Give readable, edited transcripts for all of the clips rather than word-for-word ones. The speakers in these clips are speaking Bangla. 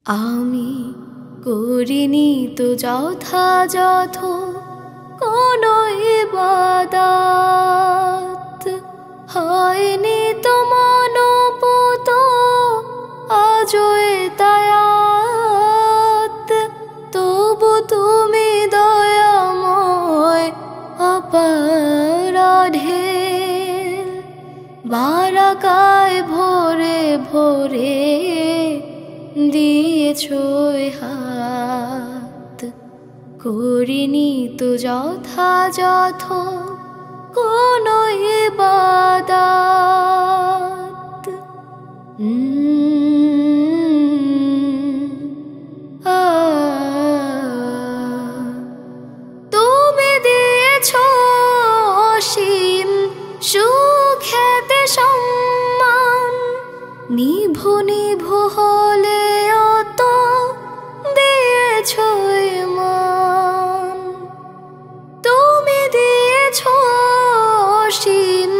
আমি করিনি তো যথাযথ কোনো ইবাদত, হয়নি তো মনোপুত আজও তায়াত। তবু তুমি দয়াময় অপরাধের বারাকায় ভোরে ভোরে দিয়েছো হাত। করিনি তো যথাযথ কোনো ইবাদত। তুমি দিয়েছো অসীম সুখ্যাতি সম্মান, নিভু নিভু হলে অত দিয়েছো ইমান। তুমি দিয়েছো অসীম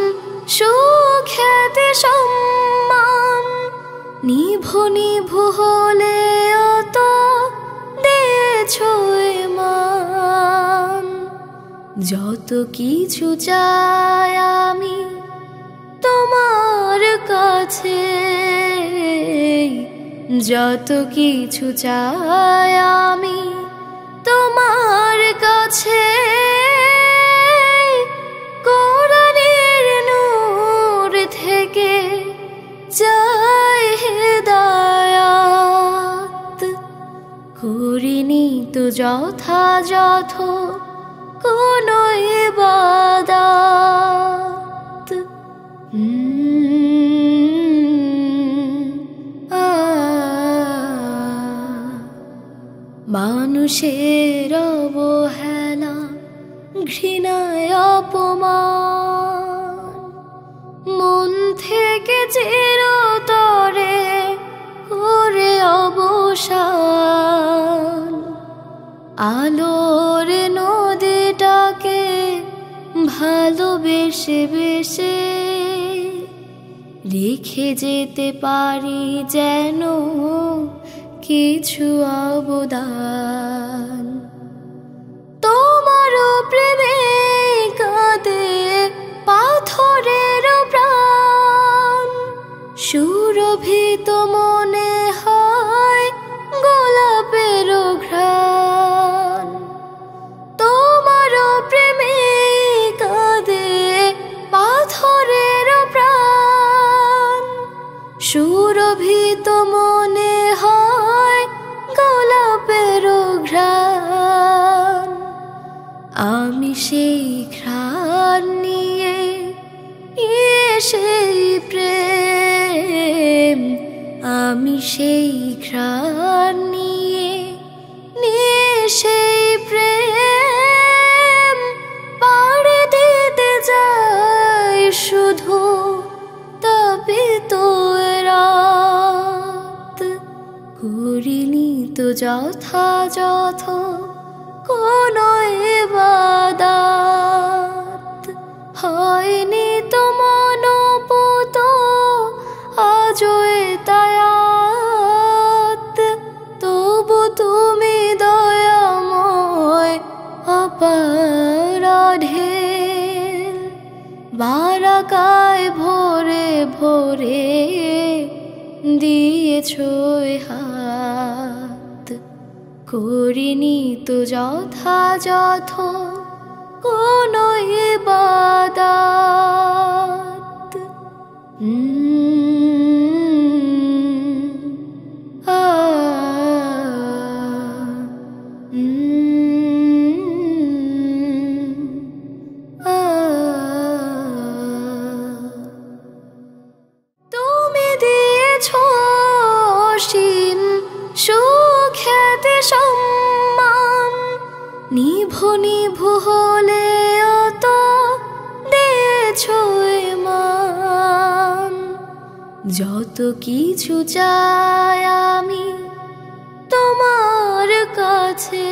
সুখ্যাতি সম্মান, নিভু নিভু হলে অত দিয়েছো ইমান। যত কিছু চাই আমি তোমার কাছে, যত কিছু চাই আমি তোমার কাছে। কোরআনের নূর থেকে চাই হেদায়াত, করিনি তো যথাযথ কোনো ইবাদত। মানুষের অবহেলা ঘৃণায় অপমান, মন থেকে চিরতরে করে অবসান। আলোর নদীটাকে ভালোবেসে বেসে রেখে যেতে পারি যেন কিছু অবদান। তোমার প্রেমে কাঁদে পাথরের প্রাণ, সুরভিত মনে হয় গোলাপের ঘ্রাণ। তোমার প্রেমে কাঁদে পাথরের প্রাণ, সুরভিত মনে হয় গোলাপের ঘ্রাণ। আমি সেই ঘ্রাণ নিয়ে সেই প্রেম, আমি সেই ঘ্রাণ নিয়ে সেই প্রেম পাড়ে দিতে যাই শুধু তাপিত রাত। করিনি তো যথাযথ কোনো ইবাদত, হয়নি তো মনোপুত আজও তায়াত। তবু তুমি দয়াময় অপরাধের বারাকায় ভোরে ভোরে দিয়েছো হাত। করিনি তো যথাযথ কোনো ইবাদত। তুমি দিয়েছো অসীম সুখ্যাতি সম্মান, নিভু নিভু হলে অত দিয়েছো ইমান। যত কিছু চাই আমি তোমার কাছে।